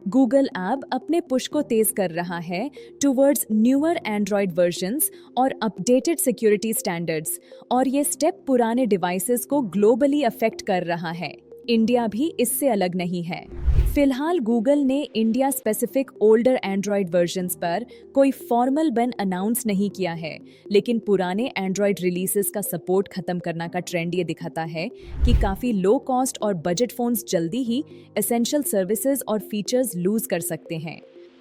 Google app अपने push को तेज कर रहा है टुवर्ड्स न्यूअर एंड्रॉयड वर्जन्स और अपडेटेड सिक्योरिटी स्टैंडर्ड्स, और ये स्टेप पुराने डिवाइसेस को ग्लोबली अफेक्ट कर रहा है। इंडिया भी इससे अलग नहीं है। फिलहाल गूगल ने India specific older Android versions पर कोई फॉर्मल बैन अनाउंस नहीं किया है, लेकिन पुराने एंड्रॉयड रिलीजेस का सपोर्ट खत्म करने का ट्रेंड ये दिखाता है कि काफ़ी लो कॉस्ट और बजट फोन्स जल्दी ही एसेंशियल सर्विसेज और फीचर्स लूज कर सकते हैं।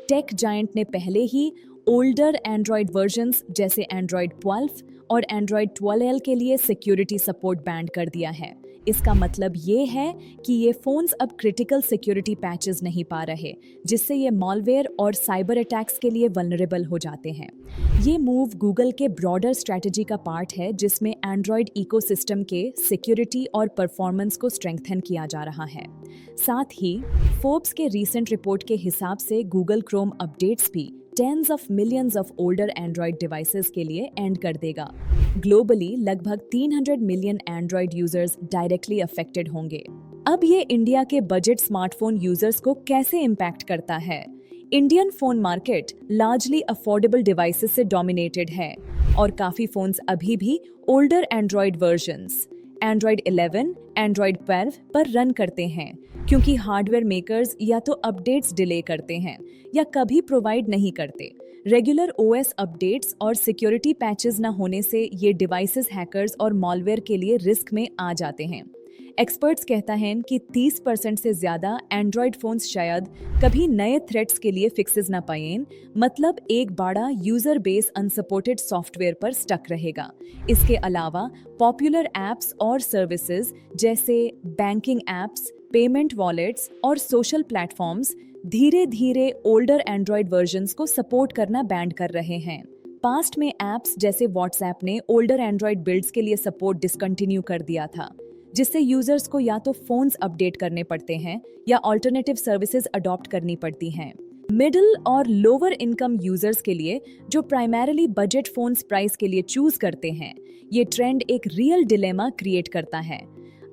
टेक जायंट ने पहले ही ओल्डर एंड्रॉयड वर्जन्स जैसे एंड्रॉयड 12 और एंड्रॉयड 12L के लिए सिक्योरिटी सपोर्ट बैंड कर दिया है। इसका मतलब ये है कि ये फोन्स अब क्रिटिकल सिक्योरिटी पैचेस नहीं पा रहे, जिससे ये मॉलवेयर और साइबर अटैक्स के लिए वल्नरेबल हो जाते हैं। ये मूव गूगल के ब्रॉडर स्ट्रैटेजी का पार्ट है, जिसमें एंड्रॉयड इकोसिस्टम के सिक्योरिटी और परफॉर्मेंस को स्ट्रेंथन किया जा रहा है। साथ ही फोर्ब्स के रीसेंट रिपोर्ट के हिसाब से गूगल क्रोम अपडेट्स भी tens of millions of older Android devices के लिए एंड कर देगा। ग्लोबली लगभग 300 million Android users directly affected होंगे। अब ये इंडिया के बजट स्मार्टफोन यूजर्स को कैसे इम्पैक्ट करता है? Indian phone market largely affordable devices से डोमिनेटेड है और काफी फोन्स अभी भी older Android versions Android 11, Android 12 पर रन करते हैं, क्योंकि हार्डवेयर मेकर्स या तो अपडेट्स डिले करते हैं या कभी प्रोवाइड नहीं करते। रेगुलर ओएस अपडेट्स और सिक्योरिटी पैचेस न होने से ये डिवाइसेस हैकर्स और मॉलवेयर के लिए रिस्क में आ जाते हैं। एक्सपर्ट्स कहता हैं कि 30% से ज्यादा एंड्रॉयड फोन्स शायद कभी नए थ्रेट्स के लिए फिक्सेस ना पाएं, मतलब एक बड़ा यूजर बेस अनसपोर्टेड सॉफ्टवेयर पर स्टक रहेगा। इसके अलावा पॉपुलर एप्स और सर्विसेज जैसे बैंकिंग एप्स, पेमेंट वॉलेट्स और सोशल प्लेटफॉर्म्स धीरे धीरे ओल्डर एंड्रॉयड वर्जन्स को सपोर्ट करना बैंड कर रहे हैं। पास्ट में एप्स जैसे व्हाट्सएप ने ओल्डर एंड्रॉयड बिल्ड्स के लिए सपोर्ट डिसकंटिन्यू कर दिया था, जिससे यूजर्स को या तो फोन्स अपडेट करने पड़ते हैं या ऑल्टरनेटिव सर्विसेज अडॉप्ट करनी पड़ती हैं। मिडिल और लोअर इनकम यूजर्स के लिए, जो प्राइमरीली बजट फोन्स प्राइस के लिए चूज करते हैं, ये ट्रेंड एक रियल डिलेमा क्रिएट करता है।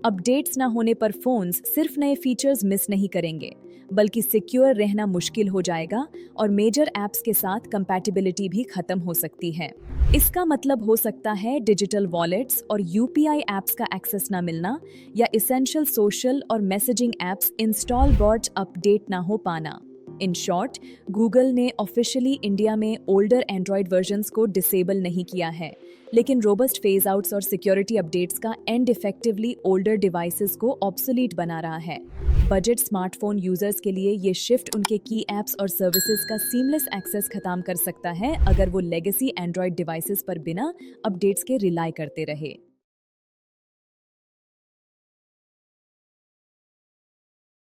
अपडेट्स ना होने पर फोन्स सिर्फ नए फीचर्स मिस नहीं करेंगे, बल्कि सिक्योर रहना मुश्किल हो जाएगा और मेजर ऐप्स के साथ कंपैटिबिलिटी भी खत्म हो सकती है। इसका मतलब हो सकता है डिजिटल वॉलेट्स और यूपीआई ऐप्स का एक्सेस ना मिलना या एसेंशियल सोशल और messaging apps install bot update ना हो पाना। इन शॉर्ट, गूगल ने ऑफिशियली इंडिया में ओल्डर एंड्रॉयड वर्जन्स को डिसेबल नहीं किया है, लेकिन रोबस्ट फेज आउट्स और सिक्योरिटी अपडेट्स का एंड इफेक्टिवली ओल्डर डिवाइसेस को ऑब्सोलीट बना रहा है। बजट स्मार्टफोन यूजर्स के लिए ये शिफ्ट उनके की एप्स और सर्विसेज का सीमलेस एक्सेस खत्म कर सकता है, अगर वो लेगेसी एंड्रॉयड डिवाइसेस पर बिना अपडेट्स के रिलाई करते रहे।